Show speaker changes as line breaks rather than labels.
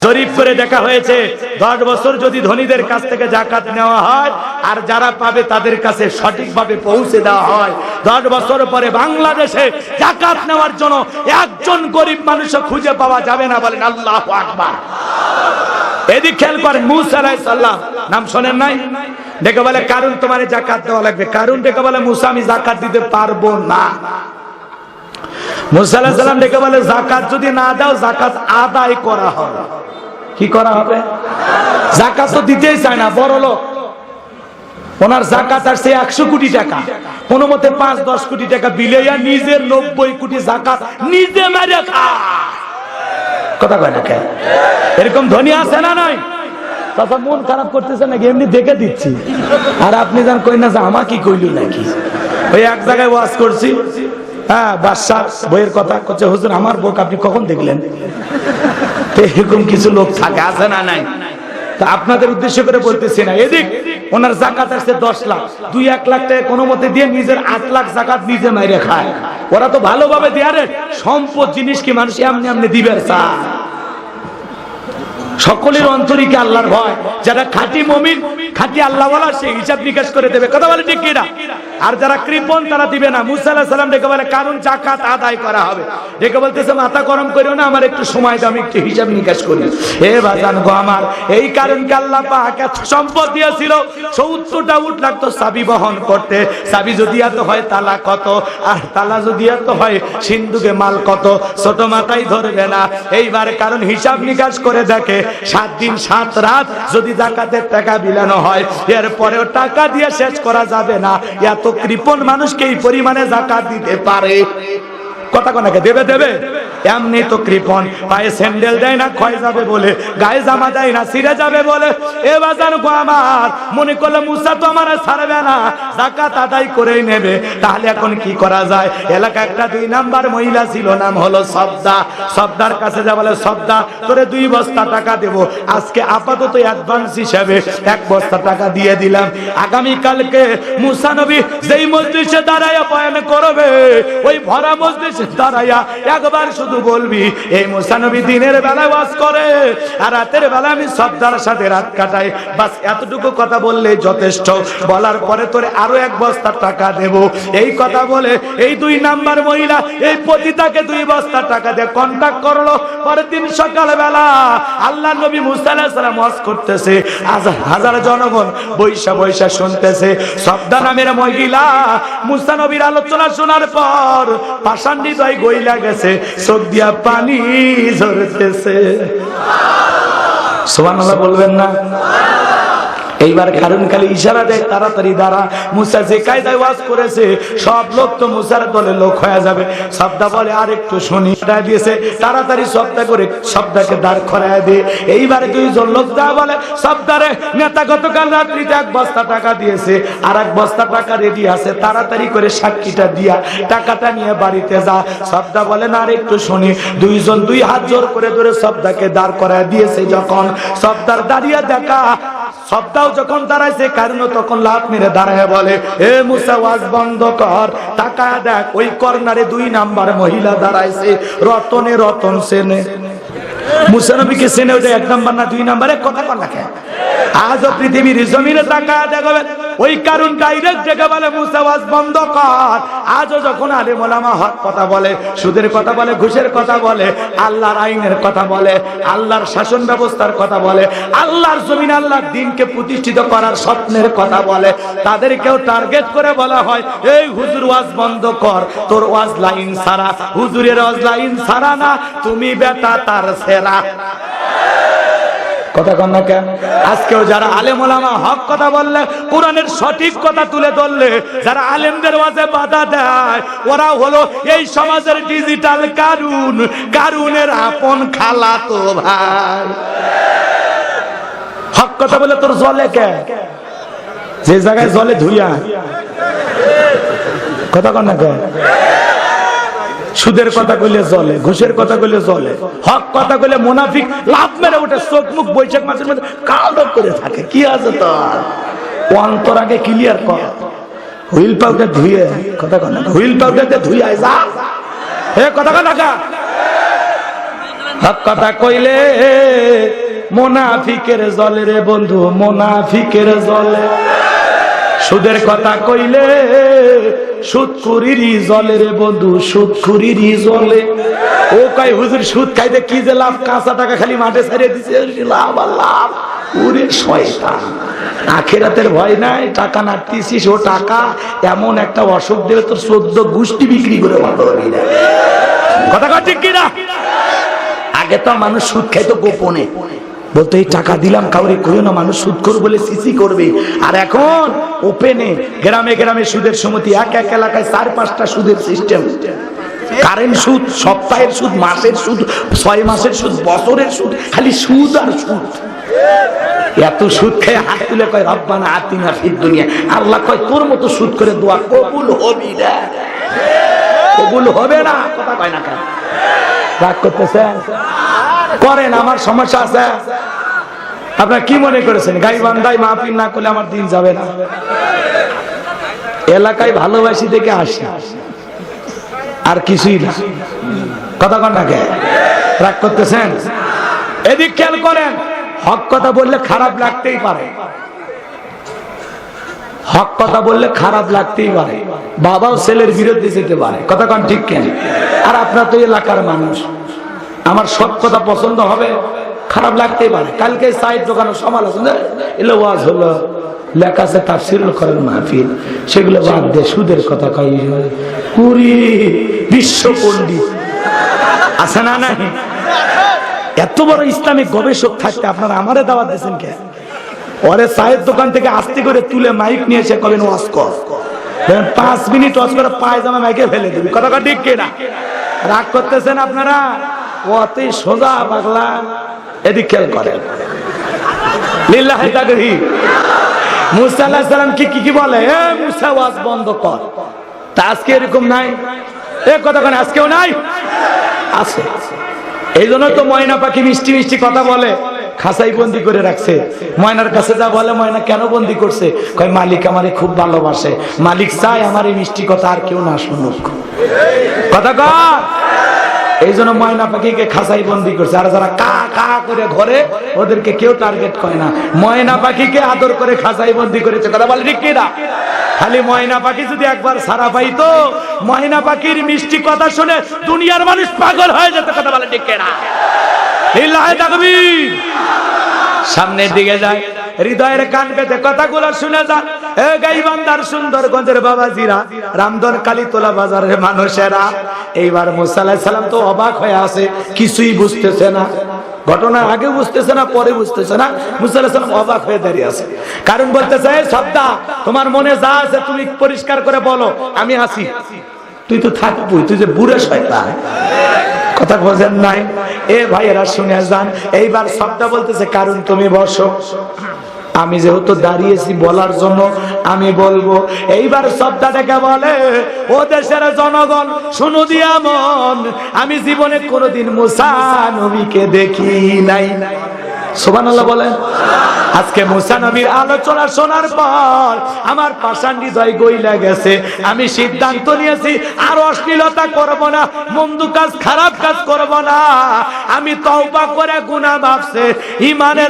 শরীফ করে দেখা হয়েছে 10 বছর যদি ধনীদের কাছ থেকে যাকাত নেওয়া হয় আর যারা পাবে তাদের কাছে সঠিকভাবে পৌঁছে দেওয়া হয়, 10 বছর পরে বাংলাদেশে যাকাত নেওয়ার জন্য একজন গরিব মানুষও খুঁজে পাওয়া যাবে না। বলেন আল্লাহু আকবার। এদিক খেয়াল করেন, মুসা আলাইহিস সালাম নাম শোনেন নাই? ডেকে বলে কারণ তোমার যাকাত দেওয়া লাগবে। কারণ ডেকে বলে মুসা আমি যাকাত দিতে পারবো না। মুসা আলাইহিস সালাম ডেকে বলে যাকাত যদি না দাও যাকাত আদায় করা হবে। কি করা হবে? যাকাত তো দিতেই চায় না, বড় লোক, ওনার যাকাত আসছে 100 কোটি টাকা, কোন মতে 5-10 কোটি টাকা বিলেয়া নিজের 90 কোটি যাকাত নিজে মেরে খায়। কথা কয় না কেন? এরকম ধনী আছে না নাই? তাছাড়া মন খারাপ করতেছে নাকি? এমনি দেখে দিচ্ছি। আর আপনি যান কই না যে আমা কি কইলি নাকি? ওই এক জায়গায় ওয়াজ করছি, হ্যাঁ বাদশাহ বইয়ের কথা করছে, হুজুর আমার বউক আপনি কখন দেখলেন? এরকম কিছু লোক থাকে, আছে না নাই? তা আপনাদের উদ্দেশ্য করে বলতেছি না। এদিক ওনার যাকাত আসছে 10 লাখ, 2-1 লাখ টাকা কোনো মতে দিয়ে নিজের 8 লাখ যাকাত নিজে মাইরে খায়। ওরা তো ভালোভাবে দেয়া রে, সম্পদ জিনিস কি মানুষ এমনি এমনি দিবে? সকলের অন্তরে কি আল্লাহর ভয়? যারা খাঁটি মুমিন, খাঁটি আল্লাহওয়ালা, সে হিসাব নিকাশ করে দেবে। কথা বলে ঠিক কিনা? আর যারা কৃপণ তারা দিবে না। মুসা আলাইহিস সালাম ডেকে বলে কারণ যাকাত আদায় করা হবে। ডেকে বলতেছে মাথা গরম করিও না, আমার একটু সময় দাও, আমি একটু হিসাব নিকাশ করি। হে বাজান গো আমার, এই কারণকে আল্লাহ পাক এত সম্পদ দিয়েছিল, 70টা উট লাগতো চাবি বহন করতে। চাবি যদি এত হয় তালা কত, আর তালা যদি এত হয় সিন্ধুকে মাল কত, ছোট মাথায় ধরবে না। এইবার কারণ হিসাব নিকাশ করে দেখে 7 দিন 7 রাত যদি যাকাতের টাকা বিলানো হয়, এরপরেও টাকা দিয়ে শেষ করা যাবে না। এত কৃপণ মানুষকে এই পরিমাণে যাকাত দিতে পারে? কথা কোনাকে দেবে দেবে? এমনি তো কৃপণ, পায়ে স্যান্ডেল দেয় না ক্ষয় যাবে বলে, গায়ে জামা দেয় না ছিঁড়ে যাবে বলে। এ বাজার গো আমার, মনে করলে মুসা তো আমার ছাড়বে না, যাকাত আদায় করেই নেবে। তাহলে এখন কি করা যায়? এলাকা একটা 2 নাম্বার মহিলা ছিল, নাম হলো সবদা। সবদার কাছে যা বলে, সবদা তোরে 2 বস্তা টাকা দেব, আজকে আপাতত অ্যাডভান্স হিসেবে 1 বস্তা টাকা দিয়ে দিলাম। আগামী কালকে মুসা নবী যেই মজলিসে দাঁড়ায়া বয়ান করবে, ওই ভরা মজলিসে দাঁড়ায়া একবার শুধু বলবি, এই মুসা নবী দিনের বেলায় ওয়াজ করে আর রাতের বেলা আমি সবদার সাথে রাত কাটাই। বাস এতটুকু কথা বললে যথেষ্ট। বলার পরে তোরে আরো 1 বস্তা টাকা দেব। এই কথা বলে এই 2 নাম্বার মহিলা এই পতিতাকে 2 বস্তা টাকা দিয়ে কন্টাক্ট করলো। পরের দিন সকালবেলা আল্লাহ নবী মুসা আলাইহিস সালাম ওয়াজ করতেছে, হাজার জনগণ বৈশা বৈশা শুনতেছে। সবদা নামের মহিলা মুসা নবীর আলোচনা শোনার পর পাষাণ হৃদয় গইলা গেছে, চোখ দিয়া পানি ঝরতেছে। সুবহানাল্লাহ বলবেন না? এইবার কারণ খালি ইশারা দেয়, তাড়াতাড়ি দাঁড়া। মুসা যে কায়দায় ওয়াজ করেছে সব লোক তো মুসার দলে লোক হয়ে যাবে। সবদা বলে আর একটু শুনি, দিয়েছে তাড়াতাড়ি সবদা করে সবদাকে দাঁড় করায় দিয়ে। এইবারে 2 জন লোক যা বলে, সবদারে নেতা গতকাল রাত্রিতে 1 বস্তা টাকা দিয়েছে, আর 1 বস্তা টাকা রেডি আছে, তাড়াতাড়ি করে সাক্ষীটা দিয়া টাকাটা নিয়ে বাড়িতে যা। সবদা বলে না আর একটু শুনি। 2 জন 2 হাত জোর করে ধরে সবদাকে দাঁড় করায় দিয়েছে। যখন সবদার দাঁড়িয়ে দেখা, সবদাও যখন দাঁড়াইছে, কারণ তখন লাফ মেরে দাঁড়ায় বলে, এ মুসা ওয়াজ বন্ধ কর, তাকায় দেখ ওই কর্নারে 2 নাম্বার মহিলা দাঁড়াইছে, রতনে রতন সেনে। মুসা নবীকে সেনে ওটা 1 নাম্বার না 2 নাম্বারে? কথা কর না কেন? আজও পৃথিবীর জমিনে তাকায় দেখবেন ওই কারণ ডাইরেক্ট ডেকে বলে মুসা ওয়াজ বন্ধ কর। আজও যখন আলেম ওলামা হক কথা বলে, সুদের কথা বলে, ঘুষের কথা বলে, আল্লাহর আইনের কথা বলে, আল্লাহর শাসন ব্যবস্থার কথা বলে, আল্লাহর জমিন আল্লাহর দ্বীনকে প্রতিষ্ঠিত করার স্বপ্নের কথা বলে, তাদেরকেও টার্গেট করে বলা হয়, এই হুজুর ওয়াজ বন্ধ কর, তোর ওয়াজ লাইন ছাড়া। হুজুরের ওয়াজ লাইন ছাড়া না, তুমি বেটা তার সেরা। কথা কন না কেন? আজকেও যারা আলেম ওলামা হক কথা বললে, কোরআনের সঠিক কথা তুলে ধরলে, যারা আলেমদের ওয়াজে বাধা দেয়, ওরা হলো এই সমাজের ডিজিটাল কারুন, কারুনের আপন খালাতো ভাই। হক কথা বলে তোর জলে কে? যে জায়গায় জলে ধুইয়া। কথা কন না কেন? সুদের কথা কইলে জলে, ঘুষের কথা কইলে জলে, হক কথা কইলে মুনাফিক লাভ মেরে ওঠে, চোখ মুখ বৈশাখ মাসের মধ্যে কালো করে থাকে। কি আছে তোর? অন্তর আগে ক্লিয়ার কর। হুইল পাউডার ধুয়ে, কথা কন না, হুইল পাউডার দিয়ে ধুয়ে আয় যা। হে কথা কন না, হক কথা কইলে মুনাফিকের জলে রে বন্ধু, মুনাফিকের জলে। সুদের কথা কইলে সুদখুরিরই জলে রে বন্ধু, সুদখুরিরই জলে। ও কয় হুজুর সুদ খাইতে কি যে লাভ, কাঁচা টাকা খালি মাঠে ছাড়িয়ে দিছে, লাভ আর লাভ। ওরে শয়তান, আখিরাতের ভয় নাই, টাকা নাড়তিছিস, ও টাকা এমন একটা অসুখ দেবে তোর 14 গোষ্ঠী বিক্রি করে ভালো হবে না। কথা কয় ঠিক কিনা? আগে তো মানুষ সুদ খাইতো গোপনে, বলতো এই টাকা দিলাম কাউরে কইও না, মানুষ সুদ করবে বলে সিসি করবে। আর এখন ওপেনে গ্রামে গ্রামে সুদের সমিতি, এক এক এলাকায় 4-5টা সুদের সিস্টেম। কারেন্ট সুদ, সপ্তাহের সুদ, মাসের সুদ, 6 মাসের সুদ, বছরের সুদ, খালি সুদ আর সুদ। এত সুদ খেয়ে হাত তুলে কয় রব্বানা আতিনা ফিদ দুনিয়া। আল্লাহ কয় তোর মতো সুদ করে দোয়া কবুল হবি না, কবুল হবে না। কথা কয় না কেন? রাগ করতেছেন? করেন, আমার সমস্যা আছে। আপনারা কি মনে করেছেন গাইবান্ধায় মাহফিল না করলে আমার দিন যাবে না? এলাকায় ভালোবাসি দেখে আসি, আর কিছুই না। কথা কন না কে? রাগ করতেছেন? এদিক খেয়াল করেন, হক কথা বললে খারাপ লাগতেই পারে, হক কথা বললে খারাপ লাগতেই পারে, বাবাও ছেলের বিরুদ্ধে যেতে পারে। কথা কন ঠিক কেন? আর আপনার তো এলাকার মানুষ, আমার সব কথা পছন্দ হবে, খারাপ লাগতেই পারে। কালকে সাইড দোকানের সমালোচনা এলো, ওয়াজ হলো, লেখা আছে তাফসীরুল কোরআন মাহফিল, সেগুলো বাদ দিয়ে সুদের কথা কই। পুরি বিশ্ব পণ্ডিত আছে না নাই? এত বড় ইসলামিক গবেষক থাকতে আপনারা আমারে দাওয়াত দিয়েছেন কে? ওরে সাইড দোকান থেকে আস্তে করে তুলে মাইক নিয়ে এসে কবেন ওয়াজ কর, 5 মিনিট ওয়াজ করে পায়জামা মাইকে ফেলে দিবি। কথা ঠিক কিনা? রাগ করতেছেন আপনারা? অতি সোজা পাগলা। এদিক খেয়াল করেন, লিল্লাহি তাকবীর। মুসা আলাইহিস সালাম কি বলে? এ মুসা ওয়াজ বন্ধ কর। তা আজকে এরকম নাই? এ কথা কেন আজকেও নাই? আছে। এই জন্য তো ময়না পাখি মিষ্টি মিষ্টি কথা বলে, খাঁচাই বন্দি করে রাখছে। ময়নার কাছে যা বলে, ময়না কেন বন্দি করছে? কয় মালিক আমারে খুব ভালোবাসে, মালিক চায় আমার এই মিষ্টি কথা আর কেউ না শুনুক। কথা কর। এই জন্য ময়না পাখিকে খাঁচাই বন্দি করছে। আর যারা কা কা করে ঘরে, ওদেরকে কেউ টার্গেট করে না। ময়না পাখিকে আদর করে খাঁচাই বন্দি করেছে। কথা বলে ঠিক কিনা? খালি ময়না পাখি যদি একবার সারা পাইতো, ময়না পাখির মিষ্টি কথা শুনে দুনিয়ার মানুষ পাগল হয়ে যেত। কথা বলে ঠিক কিনা? লিল্লাহি তাকবীর। সামনের দিকে যায়, হৃদয়ের কান পেতে কথাগুলো শুনে যান। এ গাইবান্ধার সুন্দরগঞ্জের বাবাজিরা, রামধন কালীতলা বাজারের মানুষেরা, এইবার মুসা আলাইহিস সালাম তো অবাক হয়ে আছে, কিছুই বুঝতেছে না। ঘটনা আগে বুঝতেছে না, পরে বুঝতেছে না। মুসা আলাইহিস সালাম অবাক হয়ে দাঁড়িয়ে আছে। কারণ বলতেছে, এই সবদা, তোমার মনে যা আছে তুমি পরিষ্কার করে বলো, আমি আছি। তুই তো থাকবি, তুই যে বুড়ো শয়তান। কথা বোঝেন নাই? এ ভাইয়েরা শুনে যান। এইবার সবদা বলতেছে, কারণ তুমি বসো, আমি যেহেতু দাঁড়িয়েছি বলার জন্য আমি বলবো। এইবার সবদাটাকে বলে, ও দেশের জনগণ শুনো দিয়া মন, আমি জীবনে কোনোদিন মুসা নবীকে দেখি নাই। সুবহানাল্লাহ বলেন। আজকে মুসা নবীর আলোচনা শোনার পর আমার পাষাণ হৃদয় গইলা গেছে। আমি সিদ্ধান্ত নিয়েছি আর অশ্লীলতা করব না, মন্দ কাজ খারাপ কাজ করব না। আমি তওবা করে গুনাহ মাফ ইমানের